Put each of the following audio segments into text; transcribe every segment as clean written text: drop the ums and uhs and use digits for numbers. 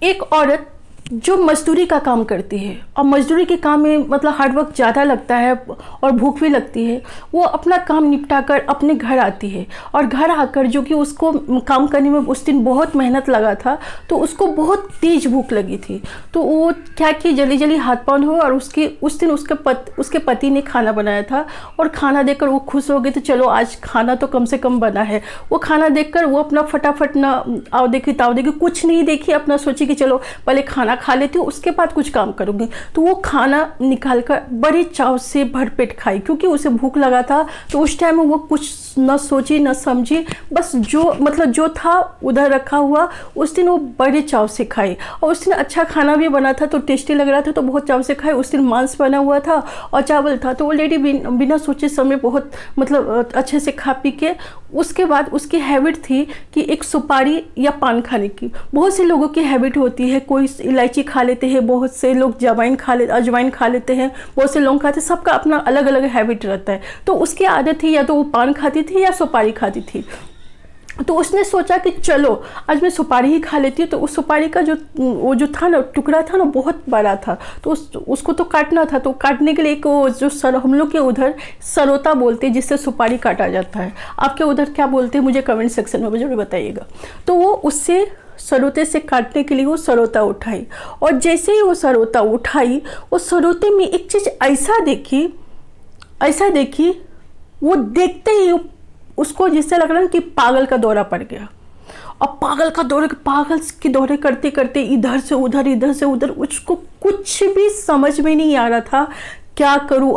एक औरत जो मजदूरी का काम करती है और मजदूरी के काम में मतलब हार्ड वर्क ज़्यादा लगता है और भूख भी लगती है, वो अपना काम निपटा कर अपने घर आती है और घर आकर जो कि उसको काम करने में उस दिन बहुत मेहनत लगा था, तो उसको बहुत तेज़ भूख लगी थी। तो वो क्या कि जल्दी जल्दी हाथ पाँव हो और उस दिन उसके पति ने खाना बनाया था और खाना देखकर वो खुश हो गए, तो चलो आज खाना तो कम से कम बना है। वो खाना देखकर वो अपना फटाफट ना आओ देखी ताओ देखी कुछ नहीं देखी, अपना सोची कि चलो पहले खाना खा लेती हूँ उसके बाद कुछ काम करूँगी। तो वो खाना निकाल कर बड़े चाव से भरपेट खाई, क्योंकि उसे भूख लगा था। तो उस टाइम में वो कुछ न सोची न समझी, बस जो था उधर रखा हुआ उस दिन वो बड़े चाव से खाई। और उस दिन अच्छा खाना भी बना था, तो टेस्टी लग रहा था, तो बहुत चाव से खाई। उस दिन मांस बना हुआ था और चावल था, तो वो लेडी बिना सोचे समय बहुत अच्छे से खा पी के, उसके बाद उसकी हैबिट थी कि एक सुपारी या पान खाने की। बहुत से लोगों की हैबिट होती है, कोई इलायची खा लेते हैं, बहुत से लोग अजवाइन खा लेते हैं, बहुत से लोग खाते हैं, सबका अपना अलग अलग हैबिट रहता है। तो उसकी आदत थी या तो वो पान खाती थी या सुपारी खाती थी। तो उसने सोचा कि चलो आज मैं सुपारी ही खा लेती हूँ। तो उस सुपारी का जो था ना टुकड़ा था ना बहुत बड़ा था, तो उसको तो काटना था। तो काटने के लिए एक जो हम लोग के उधर सरोता बोलते हैं, जिससे सुपारी काटा जाता है। आपके उधर क्या बोलते हैं मुझे कमेंट सेक्शन में जरूर बताइएगा। तो वो उससे सरोते से काटने के लिए वो सरोता उठाई, और जैसे ही वो सरोता उठाई, वो सरोते में एक चीज़ ऐसा देखी, वो देखते ही उसको जिससे लग रहा है कि पागल का दौरा पड़ गया। और पागल के दौरे करते करते इधर से उधर उसको कुछ भी समझ में नहीं आ रहा था क्या करूँ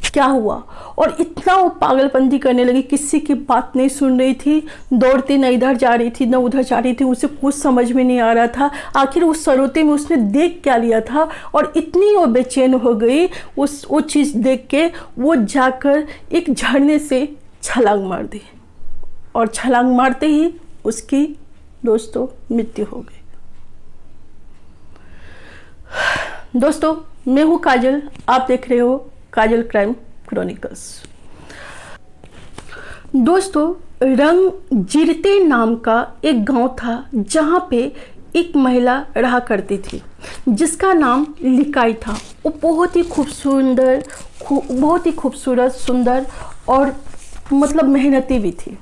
क्या हुआ। और इतना वो पागलपंती करने लगी, किसी की बात नहीं सुन रही थी, दौड़ती न इधर जा रही थी न उधर जा रही थी, उसे कुछ समझ में नहीं आ रहा था आखिर उस सरोते में उसने देख क्या लिया था। और इतनी वो बेचैन हो गई वो चीज़ देख के, वो जाकर एक झरने से छलांग मार दी, और छलांग मारते ही उसकी दोस्तों मृत्यु हो गई। दोस्तों मैं हूँ काजल, आप देख रहे हो काजल क्राइम क्रॉनिकल्स। दोस्तों रंगजिरते नाम का एक गांव था, जहाँ पे एक महिला रहा करती थी जिसका नाम लिकाई था। वो बहुत ही खूबसूरत सुंदर और मेहनती भी थी,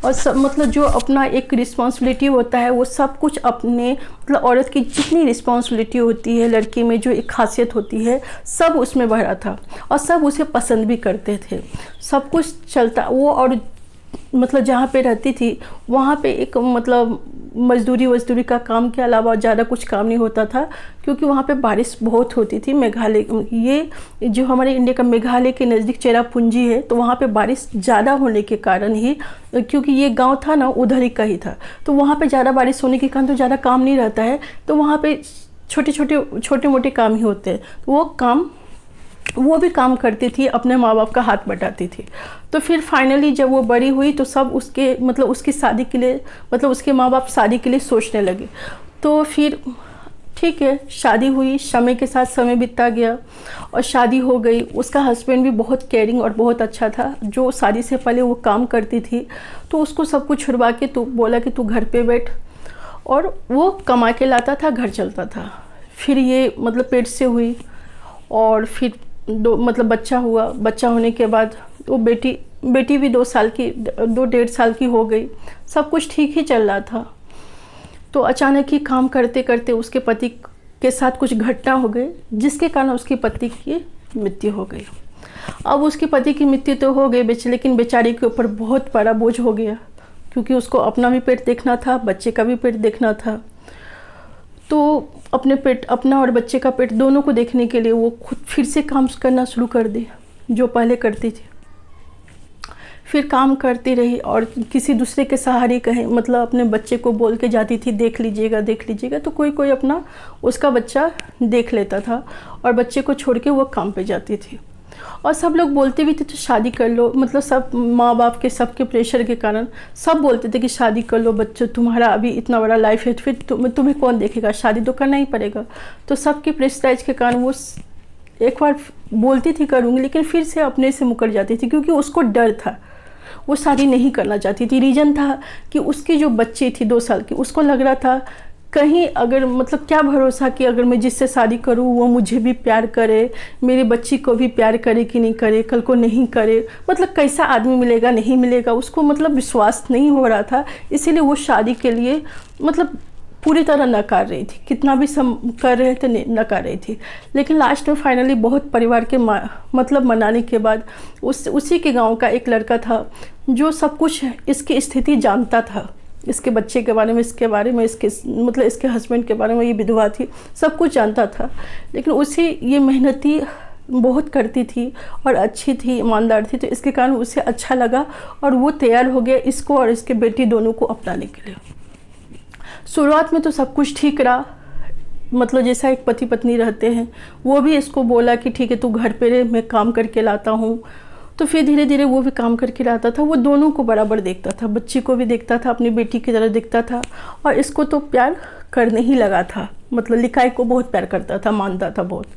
और सब जो अपना एक रिस्पॉन्सिबिलिटी होता है वो सब कुछ अपने औरत की जितनी रिस्पॉन्सिबिलिटी होती है, लड़की में जो एक खासियत होती है, सब उसमें भरा था। और सब उसे पसंद भी करते थे, सब कुछ चलता। वो और जहाँ पे रहती थी वहाँ पे एक मजदूरी का काम के अलावा ज़्यादा कुछ काम नहीं होता था, क्योंकि वहाँ पे बारिश बहुत होती थी। मेघालय, ये जो हमारे इंडिया का मेघालय के नज़दीक चेरापूंजी है, तो वहाँ पे बारिश ज़्यादा होने के कारण ही, क्योंकि ये गांव था ना उधर ही का ही था, तो वहाँ पे ज़्यादा बारिश होने के कारण तो ज़्यादा काम नहीं रहता है, तो वहाँ पे छोटे मोटे काम ही होते हैं। वो भी काम करती थी, अपने माँ बाप का हाथ बटाती थी। तो फिर फाइनली जब वो बड़ी हुई तो सब उसके उसकी शादी के लिए उसके माँ बाप शादी के लिए सोचने लगे। तो फिर ठीक है, शादी हुई, समय के साथ समय बीतता गया और शादी हो गई। उसका हस्बैंड भी बहुत केयरिंग और बहुत अच्छा था। जो शादी से पहले वो काम करती थी, तो उसको सब कुछ छुड़वा के तू बोला कि तू घर पे बैठ, और वो कमा के लाता था, घर चलता था। फिर ये पेट से हुई, और फिर बच्चा हुआ। बच्चा होने के बाद वो बेटी भी 2-1.5 साल की हो गई। सब कुछ ठीक ही चल रहा था। तो अचानक ही काम करते करते उसके पति के साथ कुछ घटना हो गई, जिसके कारण उसके पति की मृत्यु हो गई। अब उसके पति की मृत्यु तो हो गई, लेकिन बेचारी के ऊपर बहुत बड़ा बोझ हो गया, क्योंकि उसको अपना भी पेट देखना था, बच्चे का भी पेट देखना था। तो अपना और बच्चे का पेट दोनों को देखने के लिए वो खुद फिर से काम करना शुरू कर दी, जो पहले करती थी। फिर काम करती रही, और किसी दूसरे के सहारे कहीं अपने बच्चे को बोल के जाती थी, देख लीजिएगा। तो कोई अपना उसका बच्चा देख लेता था, और बच्चे को छोड़ के वो काम पे जाती थी। और सब लोग बोलते भी थे तो शादी कर लो, सब माँ बाप के सबके प्रेशर के कारण सब बोलते थे कि शादी कर लो, बच्चों तुम्हारा अभी इतना बड़ा लाइफ है, फिर तुम्हें कौन देखेगा, शादी तो करना ही पड़ेगा। तो सबके प्रेशराइज के कारण वो एक बार बोलती थी करूँगी, लेकिन फिर से अपने से मुकर जाती थी, क्योंकि उसको डर था, वो शादी नहीं करना चाहती थी। रीज़न था कि उसकी जो बच्ची थी 2 साल की, उसको लग रहा था कहीं अगर मतलब क्या भरोसा कि अगर मैं जिससे शादी करूँ वो मुझे भी प्यार करे, मेरी बच्ची को भी प्यार करे कि नहीं करे, कल को नहीं करे, मतलब कैसा आदमी मिलेगा नहीं मिलेगा, उसको मतलब विश्वास नहीं हो रहा था। इसीलिए वो शादी के लिए मतलब पूरी तरह नकार रही थी, कितना भी कर रहे थे नकार रही थी। लेकिन लास्ट में फाइनली बहुत परिवार के मतलब मनाने के बाद उसी के गांव का एक लड़का था जो सब कुछ इसकी स्थिति जानता था, इसके बच्चे के बारे में, इसके बारे में, इसके मतलब इसके हस्बैंड के बारे में, ये विधवा थी, सब कुछ जानता था। लेकिन उसे ये मेहनती बहुत करती थी और अच्छी थी, ईमानदार थी, तो इसके कारण उसे अच्छा लगा और वो तैयार हो गया इसको और इसके बेटी दोनों को अपनाने के लिए। शुरुआत में तो सब कुछ ठीक रहा, मतलब जैसा एक पति पत्नी रहते हैं, वो भी इसको बोला कि ठीक है तू घर पे रह, मैं काम करके लाता हूँ। तो फिर धीरे धीरे वो भी काम करके लाता था, वो दोनों को बराबर देखता था, बच्ची को भी देखता था, अपनी बेटी की तरह देखता था और इसको तो प्यार करने ही लगा था, मतलब लिकाई को बहुत प्यार करता था, मानता था बहुत।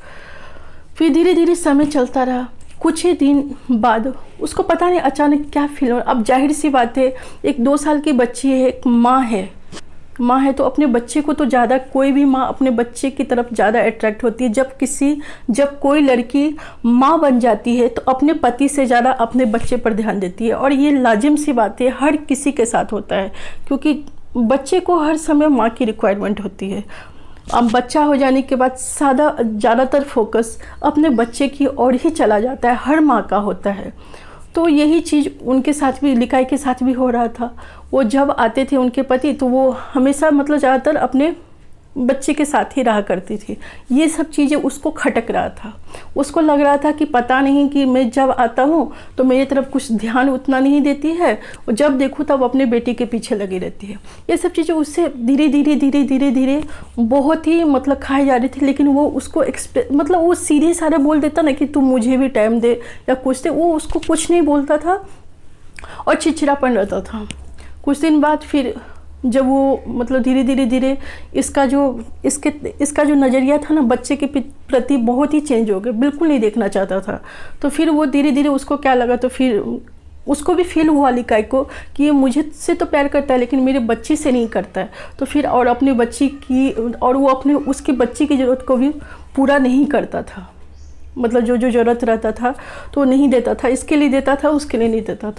फिर धीरे धीरे समय चलता रहा, कुछ ही दिन बाद उसको पता नहीं अचानक क्या फील हो। अब जाहिर सी बात है, एक 2 साल की बच्ची है, एक माँ है तो अपने बच्चे को तो ज़्यादा, कोई भी माँ अपने बच्चे की तरफ ज़्यादा अट्रैक्ट होती है। जब कोई लड़की माँ बन जाती है तो अपने पति से ज़्यादा अपने बच्चे पर ध्यान देती है और ये लाजिम सी बात है, हर किसी के साथ होता है, क्योंकि बच्चे को हर समय माँ की रिक्वायरमेंट होती है। अब बच्चा हो जाने के बाद ज़्यादातर फोकस अपने बच्चे की ओर ही चला जाता है, हर माँ का होता है। तो यही चीज़ उनके साथ भी, लिकाई के साथ भी हो रहा था। वो जब आते थे उनके पति तो वो हमेशा मतलब ज़्यादातर अपने बच्चे के साथ ही रहा करती थी। ये सब चीज़ें उसको खटक रहा था, उसको लग रहा था कि पता नहीं कि मैं जब आता हूँ तो मेरी तरफ कुछ ध्यान उतना नहीं देती है और जब देखूँ तब अपने बेटी के पीछे लगी रहती है। ये सब चीज़ें उससे धीरे धीरे बहुत ही मतलब खाई जा रही थी। लेकिन वो उसको मतलब वो सीधे सारे बोल देता ना कि तुम मुझे भी टाइम दे या कुछ दे, वो उसको कुछ नहीं बोलता था और चिड़चिड़ापन रहता था। कुछ दिन बाद फिर जब वो मतलब धीरे धीरे इसका जो नज़रिया था ना बच्चे के प्रति बहुत ही चेंज हो गया, बिल्कुल नहीं देखना चाहता था। तो फिर वो धीरे धीरे उसको क्या लगा, तो फिर उसको भी फील हुआ लिकाई को कि ये मुझे से तो प्यार करता है लेकिन मेरे बच्ची से नहीं करता है। तो फिर और अपनी बच्ची की, और वो अपने उसकी बच्ची की ज़रूरत को भी पूरा नहीं करता था, मतलब जो ज़रूरत रहता था तो नहीं देता था, इसके लिए देता था, उसके लिए नहीं देता।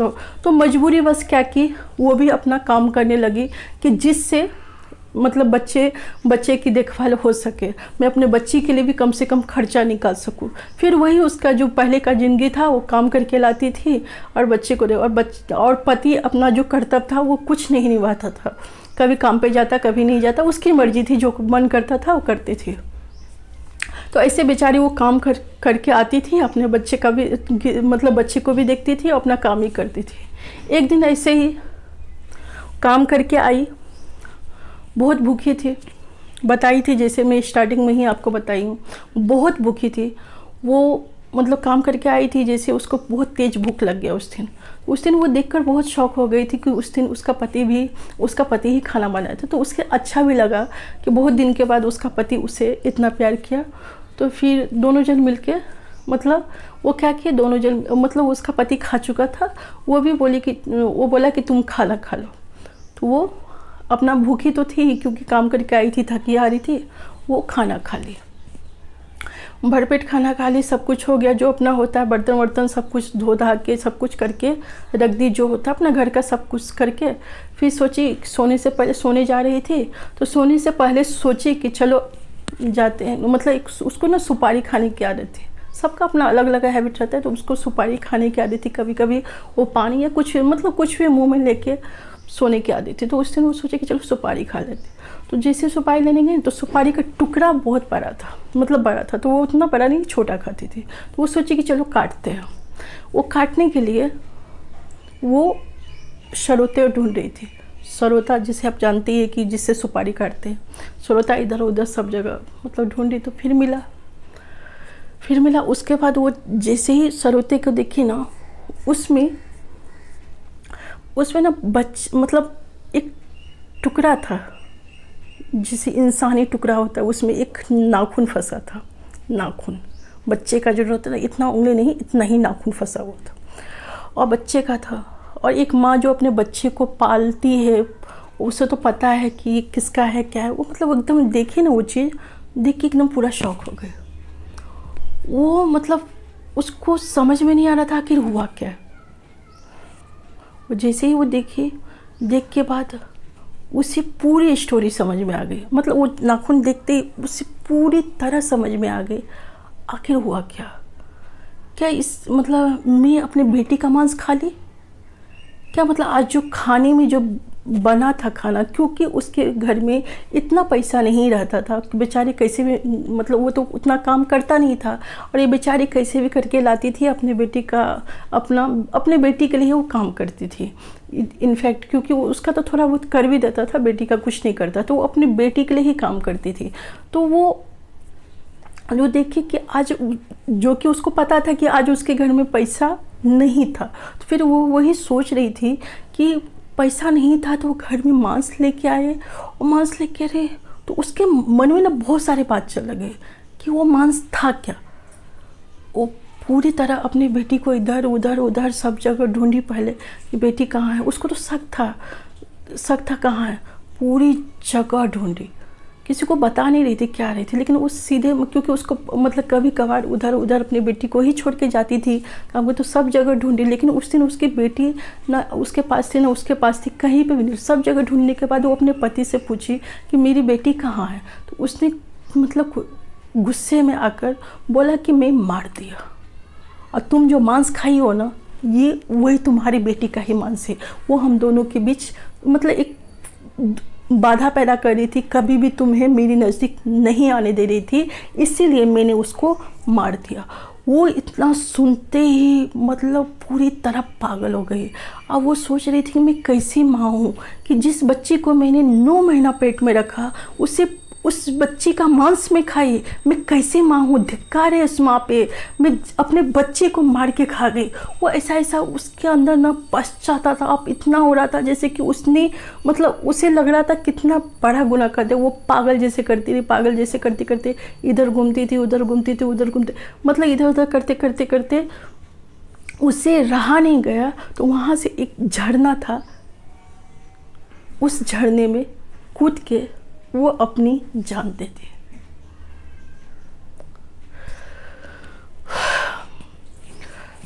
तो मजबूरी बस क्या की, वो भी अपना काम करने लगी कि जिससे मतलब बच्चे की देखभाल हो सके, मैं अपने बच्ची के लिए भी कम से कम खर्चा निकाल सकूं। फिर वही उसका जो पहले का ज़िंदगी था, वो काम करके लाती थी और बच्चे को और पति अपना जो कर्तव्य था वो कुछ नहीं निभाता था, कभी काम पे जाता कभी नहीं जाता, उसकी मर्जी थी, जो मन करता था वो करती थी। तो ऐसे बेचारी वो काम करके आती थी, अपने बच्चे का भी मतलब बच्चे को भी देखती थी और अपना काम ही करती थी। एक दिन ऐसे ही काम करके आई, बहुत भूखी थी, बताई थी जैसे मैं स्टार्टिंग में ही आपको बताई हूँ, बहुत भूखी थी वो, मतलब काम करके आई थी, जैसे उसको बहुत तेज़ भूख लग गया उस दिन वो देखकर बहुत शौक हो गई थी कि उस दिन उसका पति ही खाना बनाया था। तो उसके अच्छा भी लगा कि बहुत दिन के बाद उसका पति उसे इतना प्यार किया। तो फिर दोनों जन मिलके मतलब वो क्या किए, दोनों जन मतलब उसका पति खा चुका था, वो बोला कि तुम खाना खा लो। तो वो अपना भूखी तो थी क्योंकि काम करके आई थी, थकी हारी थी, वो खाना खा लिया, भरपेट खाना खा ली, सब कुछ हो गया जो अपना होता है, बर्तन वर्तन सब कुछ धो धा के सब कुछ करके रख दी, जो होता है अपना घर का सब कुछ करके। फिर सोची सोने से पहले, सोने जा रही थी तो सोने से पहले सोची कि चलो जाते हैं, मतलब उसको ना सुपारी खाने की आदत थी, सबका अपना अलग अलग हैबिट रहता है, तो उसको सुपारी खाने की आदत थी, कभी कभी वो पानी या कुछ मतलब कुछ भी मुँह में लेके सोने की आदत थी। तो उस दिन वो सोचे कि चलो सुपारी खा लेते। तो जैसे सुपारी लेने गए तो सुपारी का टुकड़ा बहुत बड़ा था, मतलब बड़ा था, तो वो उतना बड़ा नहीं, छोटा खाती थी। तो वो सोची कि चलो काटते हैं। वो काटने के लिए वो सरोते ढूंढ रही थी, सरोता जिसे आप जानते हैं कि जिससे सुपारी काटते हैं, सरोता इधर उधर सब जगह मतलब ढूंढी, तो फिर मिला। उसके बाद वो जैसे ही सरोते को देखी ना, उसमें ना मतलब एक टुकड़ा था, जिसे इंसानी टुकड़ा होता है, उसमें एक नाखून फंसा था। नाखून बच्चे का जो होता है ना, इतना उंगली नहीं, इतना ही नाखून फंसा हुआ था और बच्चे का था। और एक माँ जो अपने बच्चे को पालती है, उसे तो पता है कि ये किसका है क्या है। वो मतलब एकदम देखे ना, वो चीज़ देख के एकदम पूरा शॉक हो गए। वो मतलब उसको समझ में नहीं आ रहा था आखिर हुआ क्या। वो जैसे ही वो देखी, देख के बाद उसे पूरी स्टोरी समझ में आ गई। मतलब वो नाखून देखते ही उसे पूरी तरह समझ में आ गई आखिर हुआ क्या। क्या इस मतलब मैं अपने बेटी का मांस खा ली क्या? मतलब आज जो खाने में जो बना था खाना, क्योंकि उसके घर में इतना पैसा नहीं रहता था कि बेचारी कैसे भी, मतलब वो तो उतना काम करता नहीं था, और ये बेचारी कैसे भी करके लाती थी अपने बेटी का, अपने बेटी के लिए वो काम करती थी। इनफैक्ट क्योंकि वो उसका तो थोड़ा बहुत कर भी देता था, बेटी का कुछ नहीं करता, तो वो अपनी बेटी के लिए ही काम करती थी। तो वो जो देखी कि आज, जो कि उसको पता था कि आज उसके घर में पैसा नहीं था, तो फिर वो वही सोच रही थी कि पैसा नहीं था तो वो घर में मांस लेके आए, और मांस लेके रहे तो उसके मन में ना बहुत सारे बात चल लगे कि वो मांस था क्या। वो पूरी तरह अपनी बेटी को इधर उधर उधर सब जगह ढूंढी पहले कि बेटी कहाँ है। उसको तो शक था कहाँ है, पूरी जगह ढूंढी, किसी को बता नहीं रही थी क्या रही थी, लेकिन उस सीधे, क्योंकि उसको मतलब कभी कभार उधर उधर अपनी बेटी को ही छोड़ के जाती थी काम को, तो सब जगह ढूंढी, लेकिन उस दिन उसकी बेटी ना उसके पास थी ना उसके पास थी, कहीं पे भी नहीं। सब जगह ढूंढने के बाद वो अपने पति से पूछी कि मेरी बेटी कहाँ है, तो उसने मतलब गुस्से में आकर बोला कि मैं मार दिया, और तुम जो मांस खाई हो ना, ये वही तुम्हारी बेटी का ही मांस है। वो हम दोनों के बीच मतलब एक बाधा पैदा कर रही थी, कभी भी तुम्हें मेरी नज़दीक नहीं आने दे रही थी, इसीलिए मैंने उसको मार दिया। वो इतना सुनते ही मतलब पूरी तरह पागल हो गई। अब वो सोच रही थी कि मैं कैसी माँ हूँ कि जिस बच्ची को मैंने 9 महीना पेट में रखा, उस बच्ची का मांस में खाई। मैं कैसे माँ हूँ, धिक्कार है उस माँ पे, मैं अपने बच्चे को मार के खा गई। वो ऐसा उसके अंदर ना पश्चाताप इतना हो रहा था जैसे कि उसने मतलब उसे लग रहा था कितना बड़ा गुनाह कर दे। वो पागल जैसे करती रही, पागल जैसे करते करते इधर घूमती थी उधर घूमती थी उधर घूमते, मतलब इधर उधर करते करते करते उसे रहा नहीं गया। तो वहाँ से एक झरना था, उस झरने में कूद के वो अपनी जान दे दी।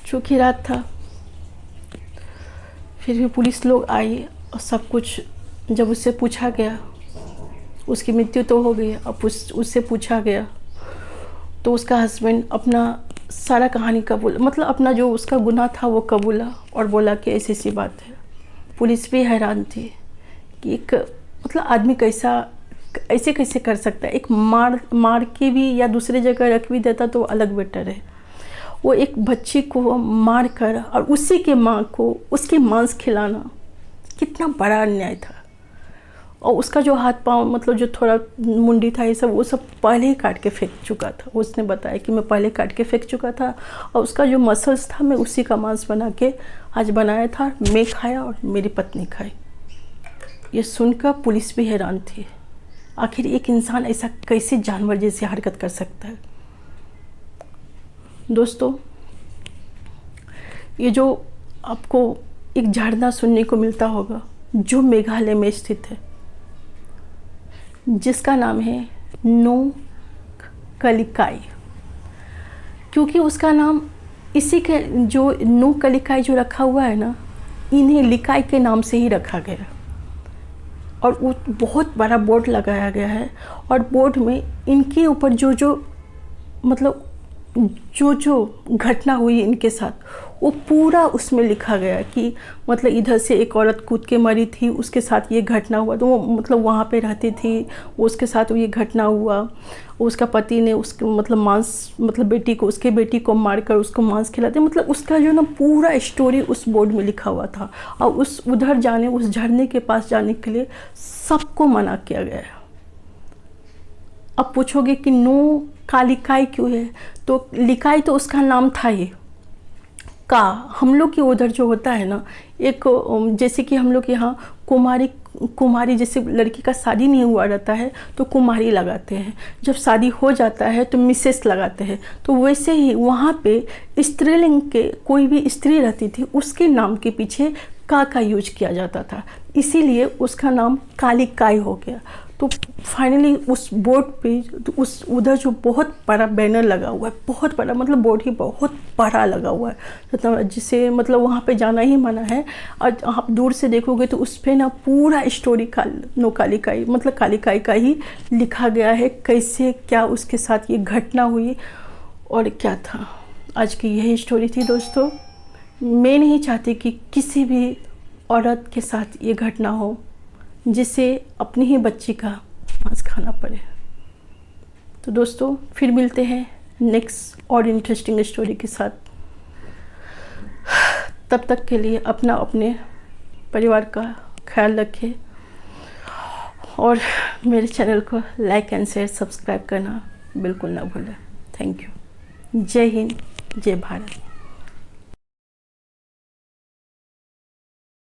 चूँकि रात था, फिर भी पुलिस लोग आई और सब कुछ जब उससे पूछा गया, उसकी मृत्यु तो हो गई, अब उससे पूछा गया तो उसका हस्बैंड अपना सारा कहानी कबूल, मतलब अपना जो उसका गुनाह था वो कबूला और बोला कि ऐसी सी बात है। पुलिस भी हैरान थी कि एक मतलब आदमी ऐसे कैसे कर सकता है। एक मार के भी या दूसरे जगह रख भी देता तो अलग बेटर है। वो एक बच्ची को मार कर और उसी के माँ को उसके मांस खिलाना कितना बड़ा अन्याय था। और उसका जो हाथ पाँव मतलब जो थोड़ा मुंडी था, ये सब वो सब पहले ही काट के फेंक चुका था। उसने बताया कि मैं पहले काट के फेंक चुका था, और उसका जो मसल्स था मैं उसी का मांस बना के आज बनाया था, मैं खाया और मेरी पत्नी खाई। ये सुनकर पुलिस भी हैरान थी, आखिर एक इंसान ऐसा कैसे जानवर जैसी हरकत कर सकता है। दोस्तों, ये जो आपको एक झरना सुनने को मिलता होगा जो मेघालय में स्थित है, जिसका नाम है नोक्कालिकाई, क्योंकि उसका नाम इसी के जो नोक्कालिकाई जो रखा हुआ है ना, इन्हें लिकाई के नाम से ही रखा गया। और वो बहुत बड़ा बोर्ड लगाया गया है, और बोर्ड में इनके ऊपर जो मतलब जो घटना हुई इनके साथ वो पूरा उसमें लिखा गया कि मतलब इधर से एक औरत कूद के मरी थी, उसके साथ ये घटना हुआ, तो वो मतलब वहाँ पे रहती थी, उसके साथ ये घटना हुआ। उसका पति ने उसके मतलब मांस मतलब उसके बेटी को मारकर उसको मांस खिलाते, मतलब उसका जो ना पूरा स्टोरी उस बोर्ड में लिखा हुआ था। और उस झरने के पास जाने के लिए सबको मना किया गया है। अब पूछोगे कि नोक्कालिकाई क्यों है, तो लिकाई तो उसका नाम था ही का। हम लोग के उधर जो होता है ना, एक जैसे कि हम लोग यहाँ कुमारी जैसे लड़की का शादी नहीं हुआ रहता है तो कुमारी लगाते हैं, जब शादी हो जाता है तो मिसेस लगाते हैं। तो वैसे ही वहाँ पे स्त्रीलिंग के कोई भी स्त्री रहती थी उसके नाम के पीछे का यूज किया जाता था, इसीलिए उसका नाम कालिकाई हो गया। तो फाइनली उस बोर्ड पे उस उधर जो बहुत बड़ा बैनर लगा हुआ है, बहुत बड़ा, मतलब बोर्ड ही बहुत बड़ा लगा हुआ है, तो जिसे मतलब वहाँ पे जाना ही मना है। और आप दूर से देखोगे तो उस पर ना पूरा स्टोरी कालिकाई मतलब कालिकाई का ही लिखा गया है, कैसे क्या उसके साथ ये घटना हुई और क्या था। आज की यही स्टोरी थी दोस्तों। मैं नहीं चाहती कि किसी भी औरत के साथ ये घटना हो जिसे अपनी ही बच्ची का मांस खाना पड़े। तो दोस्तों फिर मिलते हैं नेक्स्ट और इंटरेस्टिंग स्टोरी के साथ। तब तक के लिए अपने परिवार का ख्याल रखें और मेरे चैनल को लाइक एंड शेयर सब्सक्राइब करना बिल्कुल ना भूलें। Thank you. जय हिंद, जय भारत।